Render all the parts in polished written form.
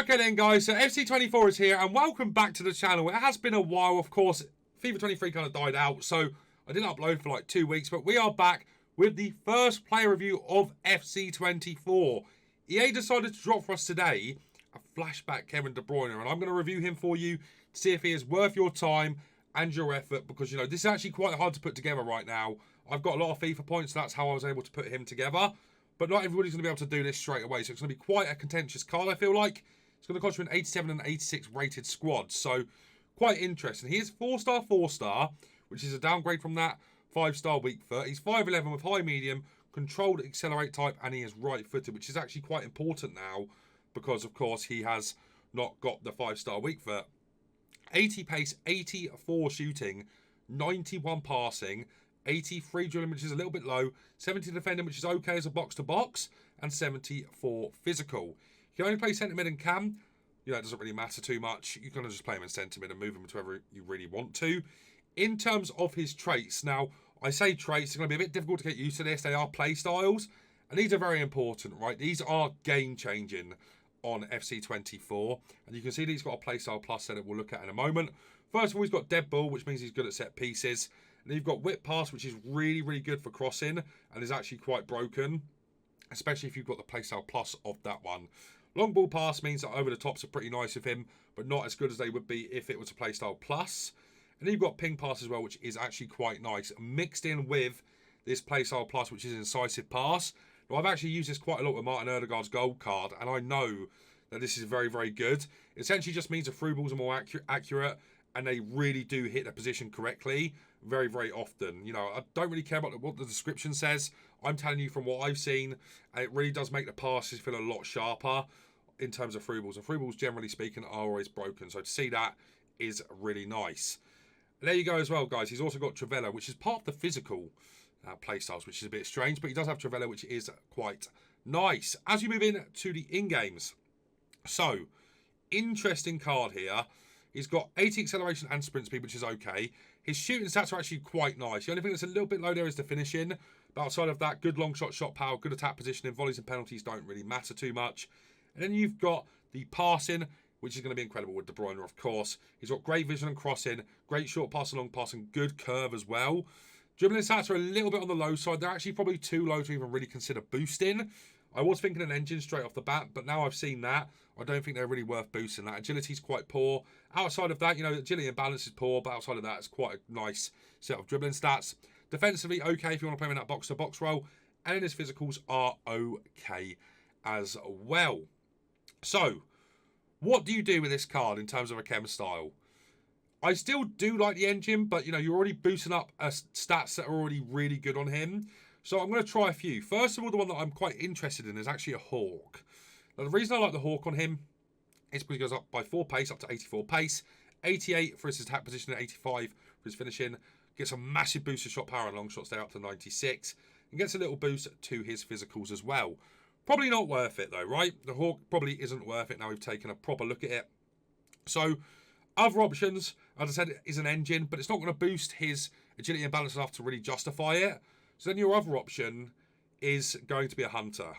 Okay then guys, so FC24 is here and welcome back to the channel. It has been a while, of course. FIFA 23 kind of died out, so I didn't upload for like 2 weeks, but we are back with the first player review of FC24. EA decided to drop for us today a flashback Kevin De Bruyne, and I'm going to review him for you to see if he is worth your time and your effort, because, you know, this is actually quite hard to put together right now. I've got a lot of FIFA points, so that's how I was able to put him together. But not everybody's going to be able to do this straight away, so it's going to be quite a contentious card, I feel like. It's going to cost you an 87 and 86 rated squad, so quite interesting. He is 4-star, 4-star, which is a downgrade from that 5-star weak foot. He's 5'11 with high medium, controlled accelerate type, and he is right-footed, which is actually quite important now because, of course, he has not got the 5-star weak foot. 80 pace, 84 shooting, 91 passing, 83 dribbling, which is a little bit low, 70 defending, which is okay as a box-to-box, and 74 physical. You can only play centre mid and cam. You know, it doesn't really matter too much. You can just play him in centre mid and move him to wherever you really want to. In terms of his traits, now, I say traits, it's going to be a bit difficult to get used to this. They are play styles, and these are very important, right? These are game-changing on FC24, and you can see that he's got a playstyle plus set that we'll look at in a moment. First of all, he's got dead ball, which means he's good at set pieces. And then you've got whip pass, which is really, really good for crossing and is actually quite broken, especially if you've got the playstyle plus of that one. Long ball pass means that over the tops are pretty nice with him, but not as good as they would be if it was a playstyle plus. And then you've got ping pass as well, which is actually quite nice, mixed in with this playstyle plus, which is incisive pass. Now, I've actually used this quite a lot with Martin Odegaard's gold card, and I know that this is very, very good. It essentially just means the through balls are more accurate, and they really do hit the position correctly very, very often. You know, I don't really care about what the description says. I'm telling you from what I've seen, and it really does make the passes feel a lot sharper in terms of through balls. And through balls, generally speaking, are always broken. So to see that is really nice. And there you go as well, guys. He's also got Trivela, which is part of the physical playstyles, which is a bit strange. But he does have Trivela, which is quite nice. As you move in to the in-games. So, interesting card here. He's got 80 acceleration and sprint speed, which is okay. His shooting stats are actually quite nice. The only thing that's a little bit low there is the finishing. But outside of that, good long shot, shot power, good attack positioning, volleys and penalties don't really matter too much. And then you've got the passing, which is going to be incredible with De Bruyne, of course. He's got great vision and crossing, great short pass and long pass, and good curve as well. Dribbling stats are a little bit on the low side. They're actually probably too low to even really consider boosting. I was thinking an engine straight off the bat, but now I've seen that, I don't think they're really worth boosting. That agility's quite poor. Outside of that, you know, agility and balance is poor, but outside of that, it's quite a nice set of dribbling stats. Defensively, okay if you want to play him in that box-to-box role, and then his physicals are okay as well. So, what do you do with this card in terms of a chem style? I still do like the engine, but, you know, you're already boosting up stats that are already really good on him. So I'm going to try a few. First of all, the one that I'm quite interested in is actually a Hawk. Now, the reason I like the Hawk on him is because he goes up by 4 pace, up to 84 pace, 88 for his attack position, and 85 for his finishing. Gets a massive boost of shot power and long shots there up to 96. And gets a little boost to his physicals as well. Probably not worth it though, right? The Hawk probably isn't worth it now we've taken a proper look at it. So, other options, as I said, is an engine, but it's not going to boost his agility and balance enough to really justify it. So then your other option is going to be a Hunter.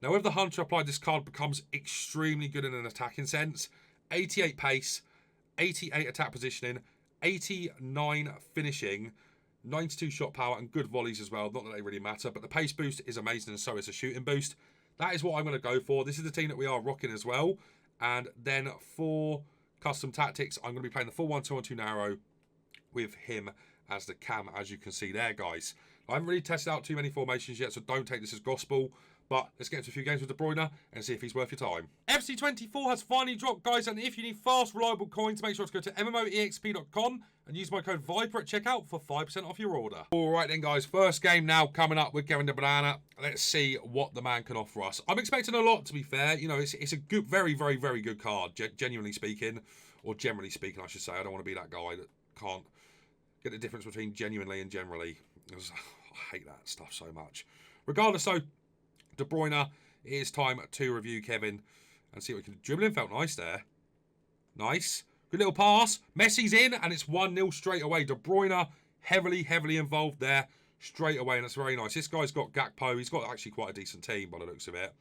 Now with the Hunter applied, this card becomes extremely good in an attacking sense. 88 pace, 88 attack positioning, 89 finishing, 92 shot power, and good volleys as well. Not that they really matter, but the pace boost is amazing, and so is the shooting boost. That is what I'm going to go for. This is the team that we are rocking as well. And then for custom tactics, I'm going to be playing the full 1-2-1-2 narrow with him as the cam, as you can see there, guys. I haven't really tested out too many formations yet, so don't take this as gospel. But let's get into a few games with De Bruyne and see if he's worth your time. FC24 has finally dropped, guys, and if you need fast, reliable coins, make sure to go to MMOEXP.com and use my code VIPER at checkout for 5% off your order. All right then, guys, first game now coming up with Kevin De Bruyne. Let's see what the man can offer us. I'm expecting a lot, to be fair. You know, it's a good, very, very, very good card, genuinely speaking, or generally speaking, I should say. I don't want to be that guy that can't get the difference between genuinely and generally. I hate that stuff so much. Regardless, though, De Bruyne, it is time to review Kevin and see what we can do. Dribbling felt nice there. Nice. Good little pass. Messi's in, and it's 1-0 straight away. De Bruyne heavily, heavily involved there straight away, and that's very nice. This guy's got Gakpo. He's got actually quite a decent team by the looks of it.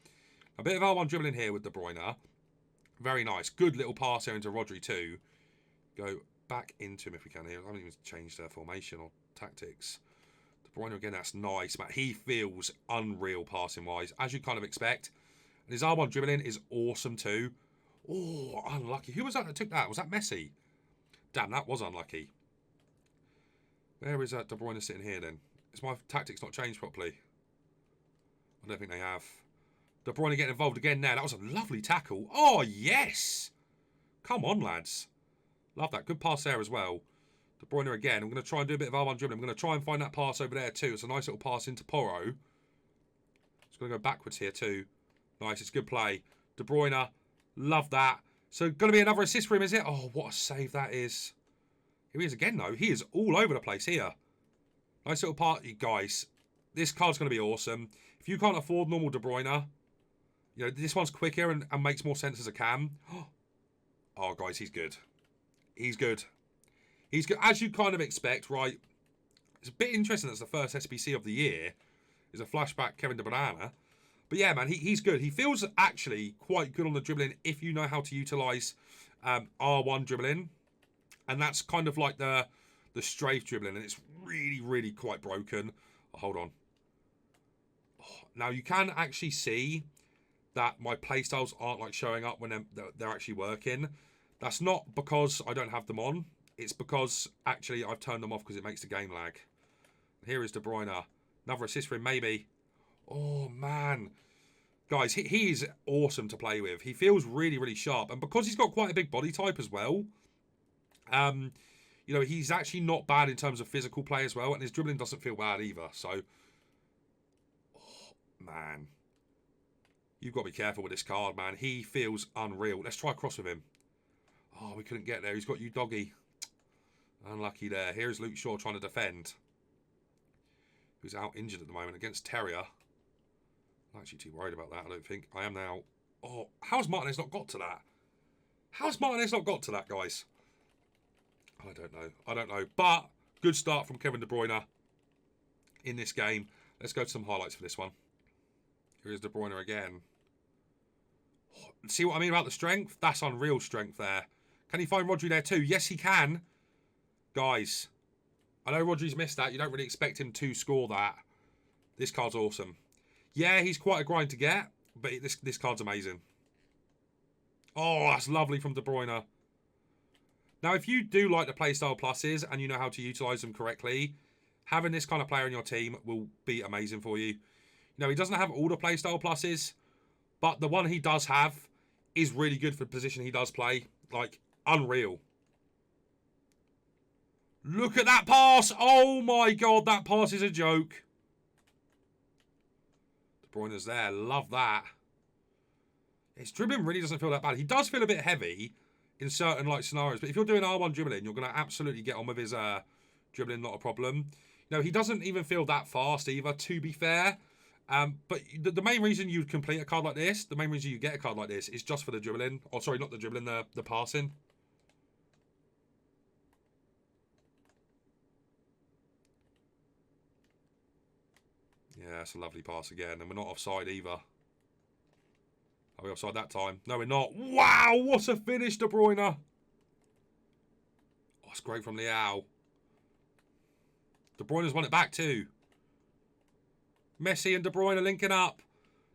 A bit of R1 dribbling here with De Bruyne. Very nice. Good little pass here into Rodri too. Go back into him if we can here. I haven't even changed their formation or tactics. De Bruyne again, that's nice, man. He feels unreal passing-wise, as you kind of expect. And his R1 dribbling is awesome too. Oh, unlucky. Who was that took that? Was that Messi? Damn, that was unlucky. Where is that De Bruyne sitting here then? Is my tactics not changed properly? I don't think they have. De Bruyne getting involved again now. That was a lovely tackle. Oh, yes. Come on, lads. Love that. Good pass there as well. De Bruyne again. I'm going to try and do a bit of R1 dribbling. I'm going to try and find that pass over there too. It's a nice little pass into Porro. It's going to go backwards here too. Nice. It's good play. De Bruyne. Love that. So going to be another assist for him, is it? Oh, what a save that is. Here he is again, though. He is all over the place here. Nice little party, guys. This card's going to be awesome. If you can't afford normal De Bruyne, you know, this one's quicker and makes more sense as a cam. Oh, guys, he's good. He's good. He's good. As you kind of expect, right? It's a bit interesting that's the first SBC of the year. Is a flashback Kevin De Bruyne. But yeah, man, he's good. He feels actually quite good on the dribbling if you know how to utilise R1 dribbling. And that's kind of like the strafe dribbling. And it's really, really quite broken. Oh, hold on. Oh, now, you can actually see that my playstyles aren't like showing up when they're actually working. That's not because I don't have them on. It's because actually I've turned them off because it makes the game lag. Here is De Bruyne. Another assist for him, maybe. Oh, man. Guys, he's awesome to play with. He feels really, really sharp. And because he's got quite a big body type as well, you know, he's actually not bad in terms of physical play as well. And his dribbling doesn't feel bad either. So, oh, man. You've got to be careful with this card, man. He feels unreal. Let's try a cross with him. Oh, we couldn't get there. He's got you doggy. Unlucky there. Here's Luke Shaw trying to defend. Who's out injured at the moment against Terrier. I'm not actually too worried about that, I don't think. I am now. Oh, how's Martinez not got to that? How's Martinez not got to that, guys? I don't know. I don't know. But good start from Kevin De Bruyne in this game. Let's go to some highlights for this one. Here is De Bruyne again. Oh, see what I mean about the strength? That's unreal strength there. Can he find Rodri there too? Yes, he can. Guys, I know Rodri's missed that. You don't really expect him to score that. This card's awesome. Yeah, he's quite a grind to get, but this card's amazing. Oh, that's lovely from De Bruyne. Now, if you do like the playstyle pluses and you know how to utilise them correctly, having this kind of player in your team will be amazing for you. You know, he doesn't have all the playstyle pluses, but the one he does have is really good for the position he does play. Like, unreal. Look at that pass. Oh, my God, that pass is a joke. De Bruyne's there. Love that. His dribbling really doesn't feel that bad. He does feel a bit heavy in certain like scenarios, but if you're doing R1 dribbling, you're going to absolutely get on with his dribbling, not a problem. You know, he doesn't even feel that fast either, to be fair. But the main reason you'd complete a card like this, the main reason you get a card like this is just for the dribbling. Oh, sorry, not the dribbling, the passing. Yeah, that's a lovely pass again. And we're not offside either. Are we offside that time? No, we're not. Wow, what a finish, De Bruyne. Oh, it's great from Leao. De Bruyne's won it back too. Messi and De Bruyne linking up.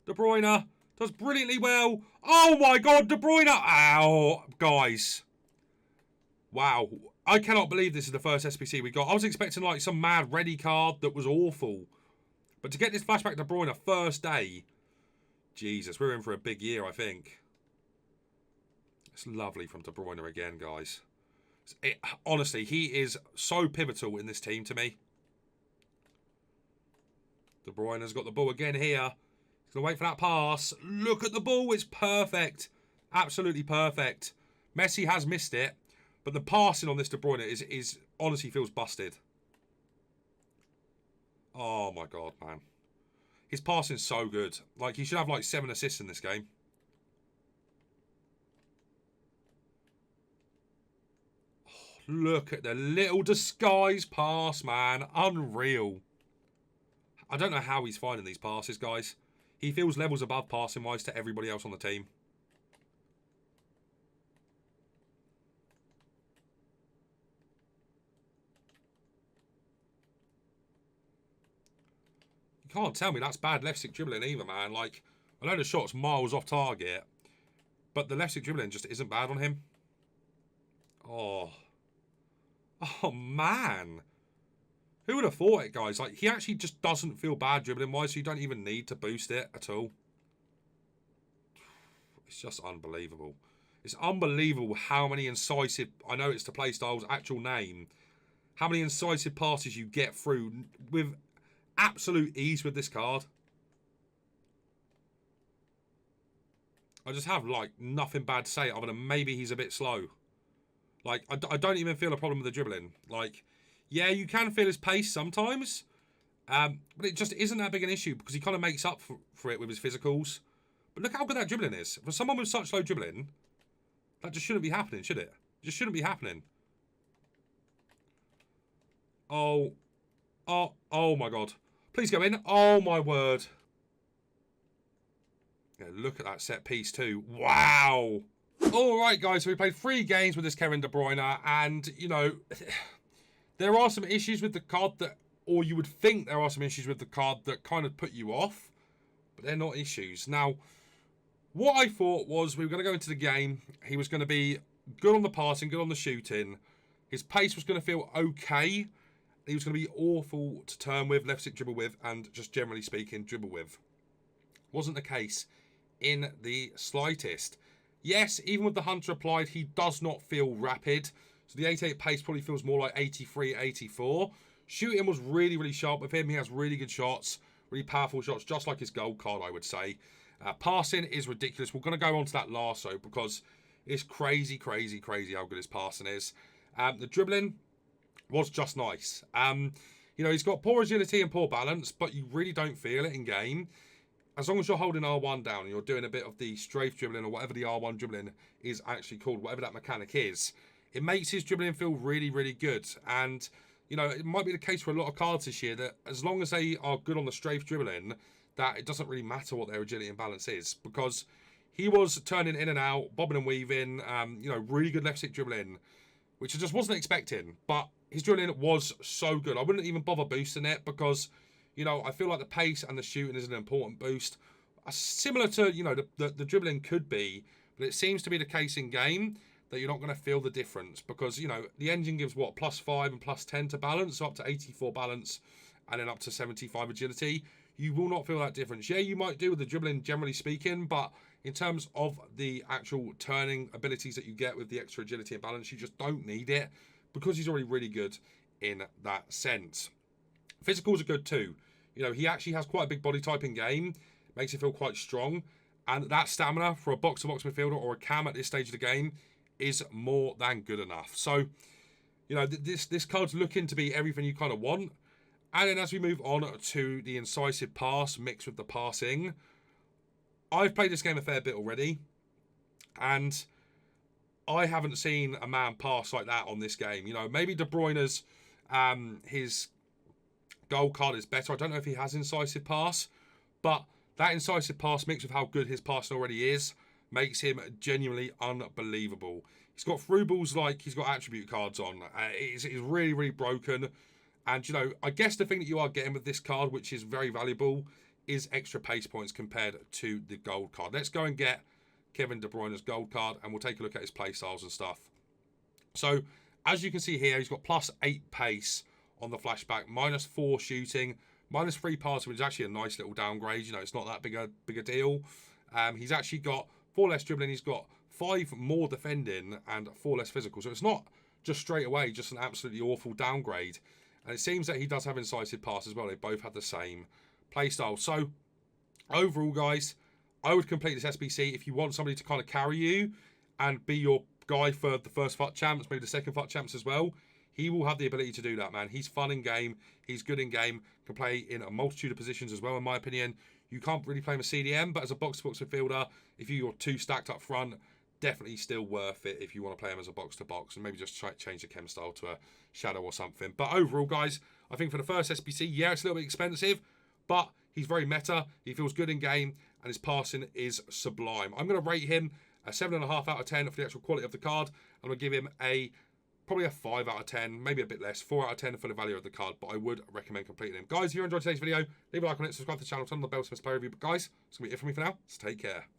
De Bruyne does brilliantly well. Oh my God, De Bruyne. Ow, guys. Wow. I cannot believe this is the first SBC we got. I was expecting like some mad ready card that was awful. But to get this flashback De Bruyne first day, Jesus, we're in for a big year, I think. It's lovely from De Bruyne again, guys. Honestly, he is so pivotal in this team to me. De Bruyne's got the ball again here. He's going to wait for that pass. Look at the ball. It's perfect. Absolutely perfect. Messi has missed it. But the passing on this De Bruyne is honestly feels busted. Oh, my God, man. His passing's so good. Like, he should have, like, 7 assists in this game. Oh, look at the little disguise pass, man. Unreal. I don't know how he's finding these passes, guys. He feels levels above passing-wise to everybody else on the team. can't tell me that's bad left stick dribbling either, man. Like, I know the shot's miles off target, but the left stick dribbling just isn't bad on him. Oh. Oh, man. Who would have thought it, guys? Like, he actually just doesn't feel bad dribbling-wise, so you don't even need to boost it at all. It's just unbelievable. It's unbelievable how many incisive... I know it's the playstyle's actual name. How many incisive passes you get through with absolute ease with this card. I just have, like, nothing bad to say other than maybe he's a bit slow. Like, I don't even feel a problem with the dribbling. Like, yeah, you can feel his pace sometimes. But it just isn't that big an issue because he kind of makes up for it with his physicals. But look how good that dribbling is. For someone with such low dribbling, that just shouldn't be happening, should it? It just shouldn't be happening. Oh. Oh. Oh, my God. Please go in. Oh, my word. Yeah, look at that set piece too. Wow. All right, guys. So we played 3 games with this Kevin De Bruyne. And, you know, there are some issues with the card that... Or you would think there are some issues with the card that kind of put you off. But they're not issues. Now... What I thought was we were going to go into the game. He was going to be good on the passing, good on the shooting. His pace was going to feel okay. He was going to be awful to turn with, left stick dribble with, and just generally speaking, dribble with. Wasn't the case in the slightest. Yes, even with the Hunter applied, he does not feel rapid. So the 88 pace probably feels more like 83, 84. Shooting was really, really sharp with him. He has really good shots, really powerful shots, just like his gold card, I would say. Passing is ridiculous. We're going to go on to that last, though, because it's crazy, crazy, crazy how good his passing is. The dribbling was just nice. You know, he's got poor agility and poor balance, but you really don't feel it in game. As long as you're holding R1 down and you're doing a bit of the strafe dribbling or whatever the R1 dribbling is actually called, whatever that mechanic is, it makes his dribbling feel really, really good. And, you know, it might be the case for a lot of cards this year that as long as they are good on the strafe dribbling, that it doesn't really matter what their agility and balance is, because he was turning in and out, bobbing and weaving, you know, really good left stick dribbling, which I just wasn't expecting. But his dribbling was so good. I wouldn't even bother boosting it because, you know, I feel like the pace and the shooting is an important boost. Similar to, you know, the dribbling could be, but it seems to be the case in game that you're not going to feel the difference because, you know, the engine gives what, +5 and +10 to balance, so up to 84 balance and then up to 75 agility. You will not feel that difference. Yeah, you might do with the dribbling, generally speaking, but in terms of the actual turning abilities that you get with the extra agility and balance, you just don't need it because he's already really good in that sense. Physicals are good too. You know, he actually has quite a big body type in game, makes it feel quite strong, and that stamina for a box-to-box midfielder or a cam at this stage of the game is more than good enough. So, you know, this card's looking to be everything you kind of want. And then as we move on to the incisive pass mixed with the passing, I've played this game a fair bit already, and I haven't seen a man pass like that on this game. You know, maybe De Bruyne's, his gold card is better. I don't know if he has incisive pass, but that incisive pass mixed with how good his passing already is makes him genuinely unbelievable. He's got through balls like he's got attribute cards on. It's really, really broken. And, you know, I guess the thing that you are getting with this card, which is very valuable, is extra pace points compared to the gold card. Let's go and get Kevin De Bruyne's gold card, and we'll take a look at his play styles and stuff. So, as you can see here, he's got +8 pace on the flashback, -4 shooting, -3 passing, which is actually a nice little downgrade. You know, it's not that big a deal. He's actually got 4 less dribbling. He's got 5 more defending and 4 less physical. So, it's not just straight away just an absolutely awful downgrade. And it seems that he does have incisive pass as well. They both have the same playstyle. So, overall, guys, I would complete this SBC if you want somebody to kind of carry you and be your guy for the first FUT champs, maybe the second FUT champs as well. He will have the ability to do that, man. He's fun in game. He's good in game. Can play in a multitude of positions as well, in my opinion. You can't really play him a CDM, but as a box-to-box midfielder, if you're 2 stacked up front, definitely still worth it if you want to play him as a box-to-box and maybe just try change the chem style to a shadow or something. But overall, guys, I think for the first SBC, yeah, it's a little bit expensive, but he's very meta. He feels good in game, and his passing is sublime. I'm going to rate him a 7.5 out of 10 for the actual quality of the card. I'm going to give him a probably a 5 out of 10, maybe a bit less, 4 out of 10 for the value of the card, but I would recommend completing him. Guys, if you enjoyed today's video, leave a like on it, subscribe to the channel, turn on the bell to miss play review. But guys, it's going to be it from me for now, so take care.